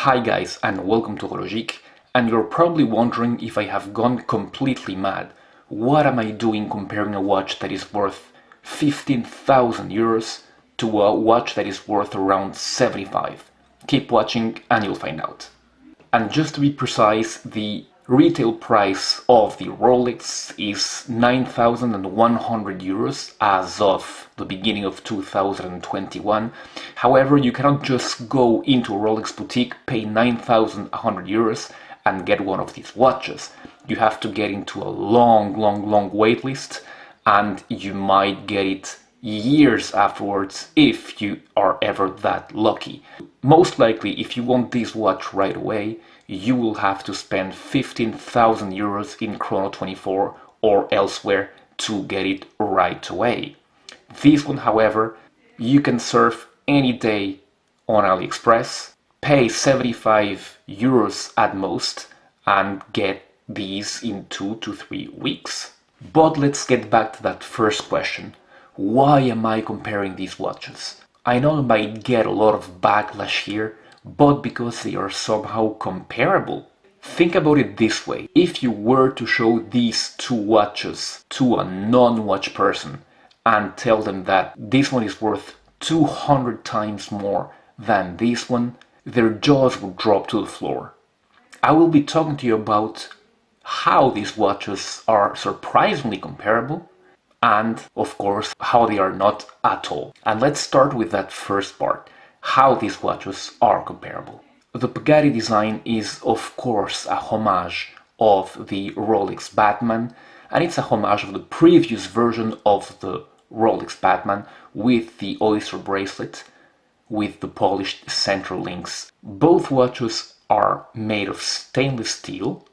Hi guys and welcome to Logique, and you're probably wondering if I have gone completely mad. What am I doing comparing a watch that is worth 15,000 euros to a watch that is worth around 75? Keep watching and you'll find out. And just to be precise, the retail price of the Rolex is 9,100 euros as of the beginning of 2021. However, you cannot just go into a Rolex boutique, pay 9,100 euros and get one of these watches. You have to get into a long wait list, and you might get it years afterwards if you are ever that lucky. Most likely, if you want this watch right away, you will have to spend 15,000 euros in Chrono24 or elsewhere to get it right away. This one, however, you can surf any day on AliExpress, pay 75 euros at most, and get these in 2 to 3 weeks. But let's get back to that first question. Why am I comparing these watches? I know I might get a lot of backlash here, but because they are somehow comparable. Think about it this way. If you were to show these two watches to a non-watch person and tell them that this one is worth 200 times more than this one, their jaws would drop to the floor. I will be talking to you about how these watches are surprisingly comparable, and of course how they are not at all. And let's start with that first part, how these watches are comparable. The Pagani design is of course a homage of the Rolex Batman, and it's a homage of the previous version of the Rolex Batman with the oyster bracelet with the polished center links. Both watches are made of stainless steel,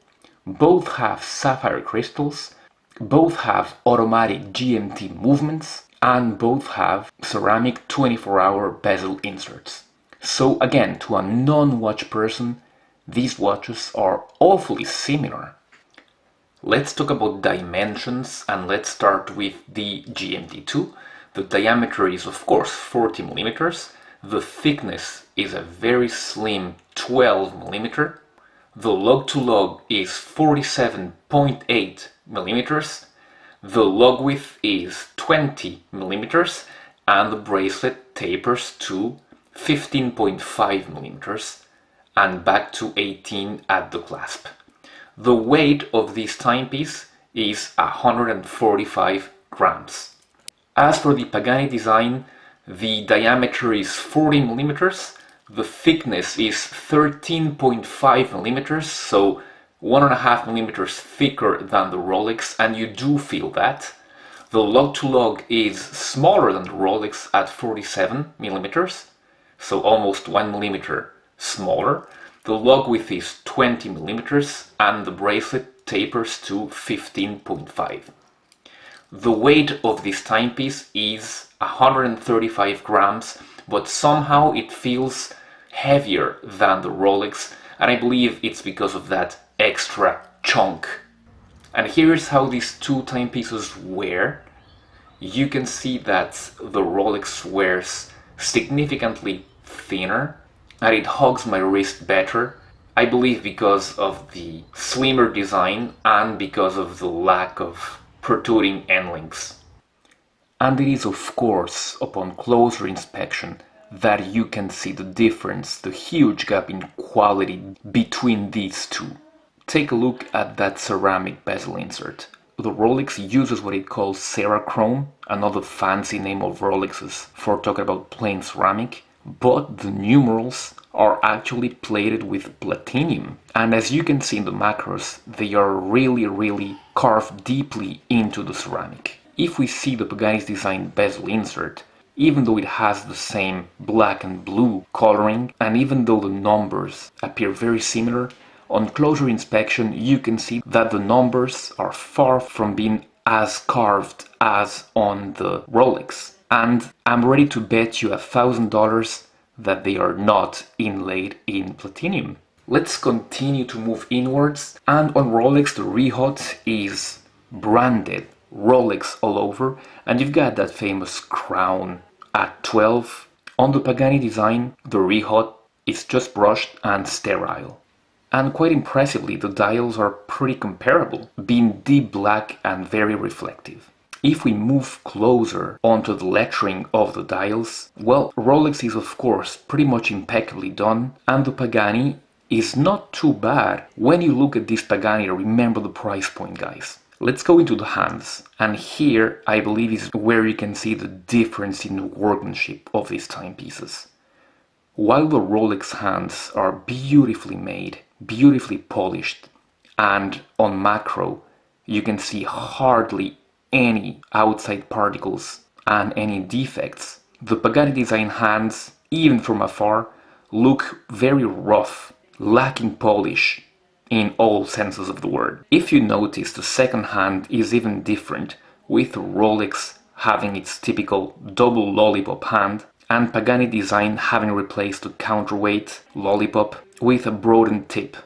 both have sapphire crystals, both have automatic GMT movements, and both have ceramic 24-hour bezel inserts. So again, to a non-watch person, these watches are awfully similar. Let's talk about dimensions, and let's start with the GMT2. The diameter is of course 40 millimeters. The thickness is a very slim 12 millimeter. The lug-to-lug is 47.8 millimeters. The lug width is 20 millimeters, and the bracelet tapers to 15.5 millimeters and back to 18 at the clasp. The weight of this timepiece is 145 grams. As for the Pagani design, the diameter is 40 millimeters, the thickness is 13.5 millimeters, so 1.5 millimeters thicker than the Rolex, and you do feel that. The lug-to-lug is smaller than the Rolex at 47 millimeters, so almost 1 millimeter smaller. The lug width is 20 millimeters, and the bracelet tapers to 15.5. The weight of this timepiece is 135 grams, but somehow it feels heavier than the Rolex, and I believe it's because of that extra chunk. And here's how these two timepieces wear. You can see that the Rolex wears significantly thinner, and it hugs my wrist better. I believe because of the slimmer design and because of the lack of protruding end links. And it is of course upon closer inspection that you can see the difference, the huge gap in quality between these two. Take a look at that ceramic bezel insert. The Rolex uses what it calls Cerachrome, another fancy name of Rolexes for talking about plain ceramic, but the numerals are actually plated with platinum. And as you can see in the macros, they are really carved deeply into the ceramic. If we see the Pagani's design bezel insert, even though it has the same black and blue coloring, and even though the numbers appear very similar, on closer inspection you can see that the numbers are far from being as carved as on the Rolex. And I'm ready to bet you $1,000 that they are not inlaid in platinum. Let's continue to move inwards, and on Rolex the rehaut is branded Rolex all over, and you've got that famous crown at 12. On the Pagani design, the rehaut It's just brushed and sterile. And quite impressively, the dials are pretty comparable, being deep black and very reflective. If we move closer onto the lettering of the dials, well, Rolex is of course pretty much impeccably done, and the Pagani is not too bad. When you look at this Pagani, remember the price point, guys. Let's go into the hands, and here I believe is where you can see the difference in the workmanship of these timepieces. While the Rolex hands are beautifully made, beautifully polished, and on macro you can see hardly any outside particles and any defects, the Pagani Design hands, even from afar, look very rough, lacking polish in all senses of the word. If you notice, the second hand is even different, with Rolex having its typical double lollipop hand and Pagani Design having replaced the counterweight lollipop with a broadened tip.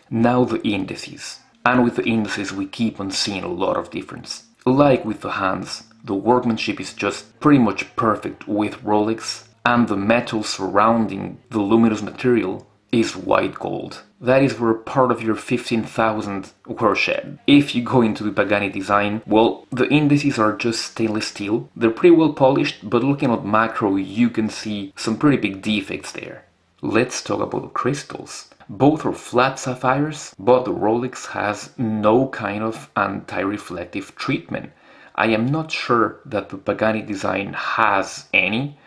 Now the indices. And with the indices we keep on seeing a lot of difference. Like with the hands, the workmanship is just pretty much perfect with Rolex, and the metal surrounding the luminous material is white gold. That is where part of your 15,000 were shed. If you go into the Pagani Design, well, the indices are just stainless steel. They're pretty well polished, but looking at macro you can see some pretty big defects there. Let's talk about the crystals. Both are flat sapphires, but the Rolex has no kind of anti-reflective treatment. I am not sure that the Pagani Design has any,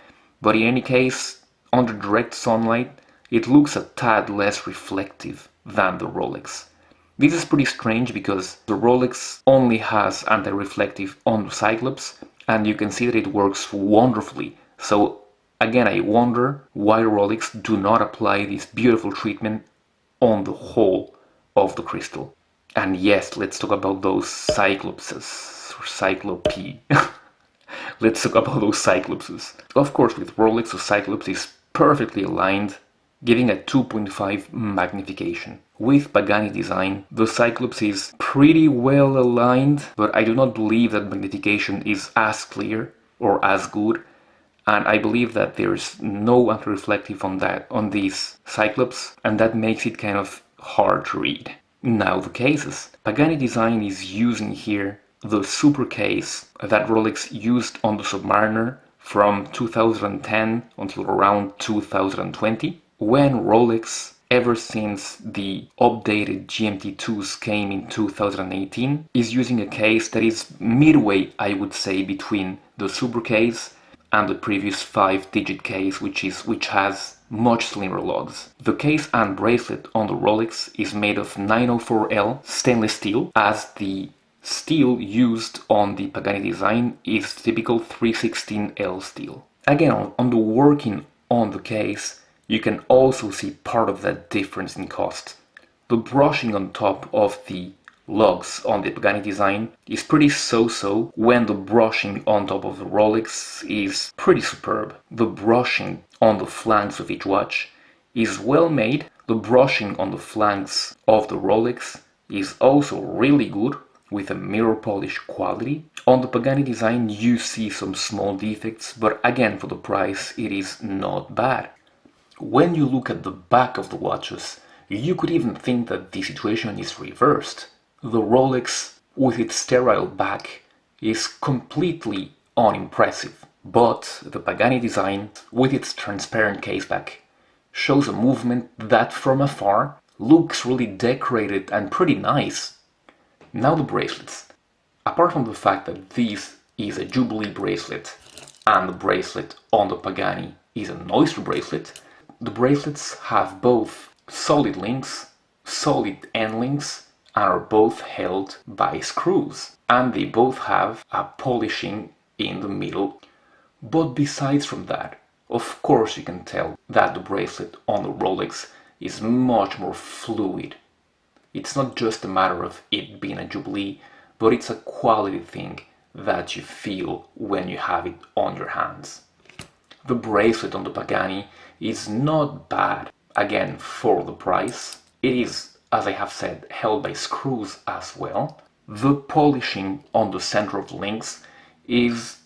but in any case, under direct sunlight, it looks a tad less reflective than the Rolex. This is pretty strange because the Rolex only has anti-reflective on the Cyclops, and you can see that it works wonderfully. So again, I wonder why Rolex do not apply this beautiful treatment on the whole of the crystal. And yes, let's talk about those Cyclopses, or Cyclope. Let's talk about those Cyclopses. Of course, with Rolex, the Cyclops is perfectly aligned, giving a 2.5 magnification. With Pagani Design, the Cyclops is pretty well aligned, but I do not believe that magnification is as clear or as good. And I believe that there's no anti-reflective on these Cyclops, and that makes it kind of hard to read. Now the cases. Pagani Design is using here the super case that Rolex used on the Submariner from 2010 until around 2020, when Rolex, ever since the updated GMT2s came in 2018, is using a case that is midway, I would say, between the super case and the previous 5-digit case, which has much slimmer lugs. The case and bracelet on the Rolex is made of 904L stainless steel, as the steel used on the Pagani Design is typical 316L steel. Again, on the working on the case, you can also see part of that difference in cost. The brushing on top of the lugs on the Pagani Design is pretty so-so, when the brushing on top of the Rolex is pretty superb. The brushing on the flanks of each watch is well made. The brushing on the flanks of the Rolex is also really good, with a mirror polish quality. On the Pagani Design you see some small defects, but again, for the price it is not bad. When you look at the back of the watches, you could even think that the situation is reversed. The Rolex, with its sterile back, is completely unimpressive, but the Pagani Design, with its transparent caseback, shows a movement that from afar looks really decorated and pretty nice. Now the bracelets. Apart from the fact that this is a Jubilee bracelet and the bracelet on the Pagani is an oyster bracelet, the bracelets have both solid links, solid end links, and are both held by screws, and they both have a polishing in the middle. But besides from that, of course you can tell that the bracelet on the Rolex is much more fluid. It's not just a matter of it being a Jubilee, but it's a quality thing that you feel when you have it on your hands. The bracelet on the Pagani is not bad, again, for the price. It is, as I have said, held by screws as well. The polishing on the center of the links is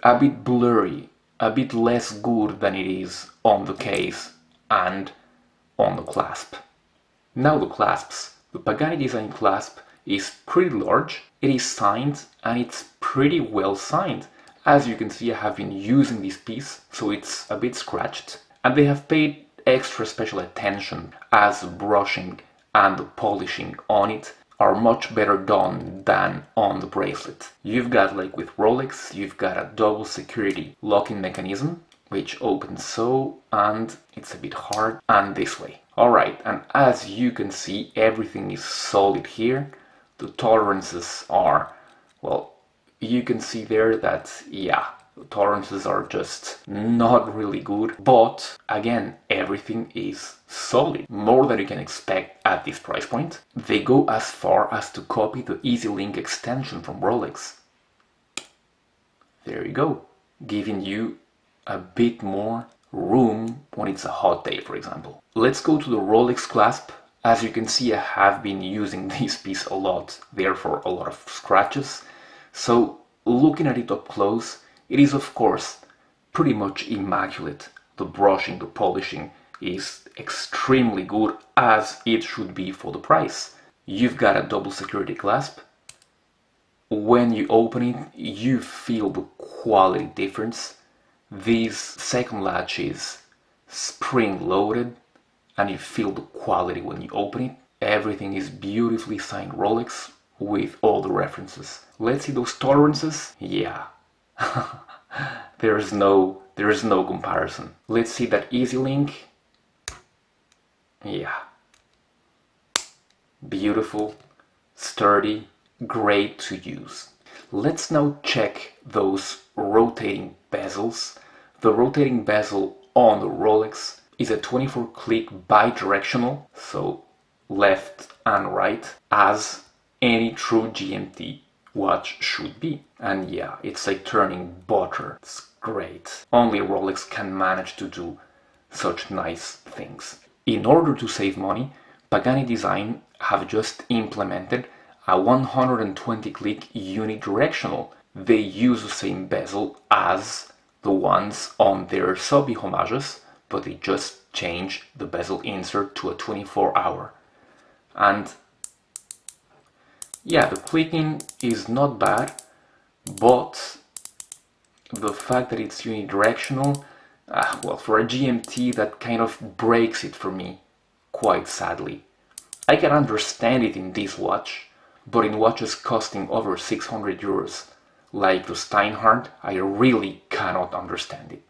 a bit blurry, a bit less good than it is on the case and on the clasp. Now the clasps. The Pagani Design clasp is pretty large, it is signed, and it's pretty well signed. As you can see, I have been using this piece, so it's a bit scratched, and they have paid extra special attention as the brushing and the polishing on it are much better done than on the bracelet. You've got, like with Rolex, you've got a double security locking mechanism, which opens so, and it's a bit hard, and this way. Alright, and as you can see, everything is solid here. The tolerances are, well, you can see there that, yeah, the tolerances are just not really good, but again, everything is solid, more than you can expect at this price point. They go as far as to copy the Easy Link extension from Rolex. There you go, giving you a bit more room when it's a hot day, for example. Let's go to the Rolex clasp. As you can see, I have been using this piece a lot, therefore a lot of scratches. So looking at it up close, it is of course pretty much immaculate. The brushing, the polishing is extremely good, as it should be for the price. You've got a double security clasp. When you open it, you feel the quality difference. This second latch is spring-loaded, and you feel the quality when you open it. Everything is beautifully signed Rolex with all the references. Let's see those tolerances. Yeah, there's no comparison. Let's see that Easy Link. Yeah, beautiful, sturdy, great to use. Let's now check those rotating bezels. The rotating bezel on the Rolex is a 24-click bi-directional, so left and right, as any true GMT watch should be. And yeah, it's like turning butter. It's great. Only Rolex can manage to do such nice things. In order to save money, Pagani Design have just implemented a 120-click unidirectional. They use the same bezel as the ones on their Sobi homages, but they just change the bezel insert to a 24-hour. And yeah, the clicking is not bad, but the fact that it's unidirectional, well, for a GMT, that kind of breaks it for me, quite sadly. I can understand it in this watch, but in watches costing over 600 euros, like the Steinhardt, I really cannot understand it.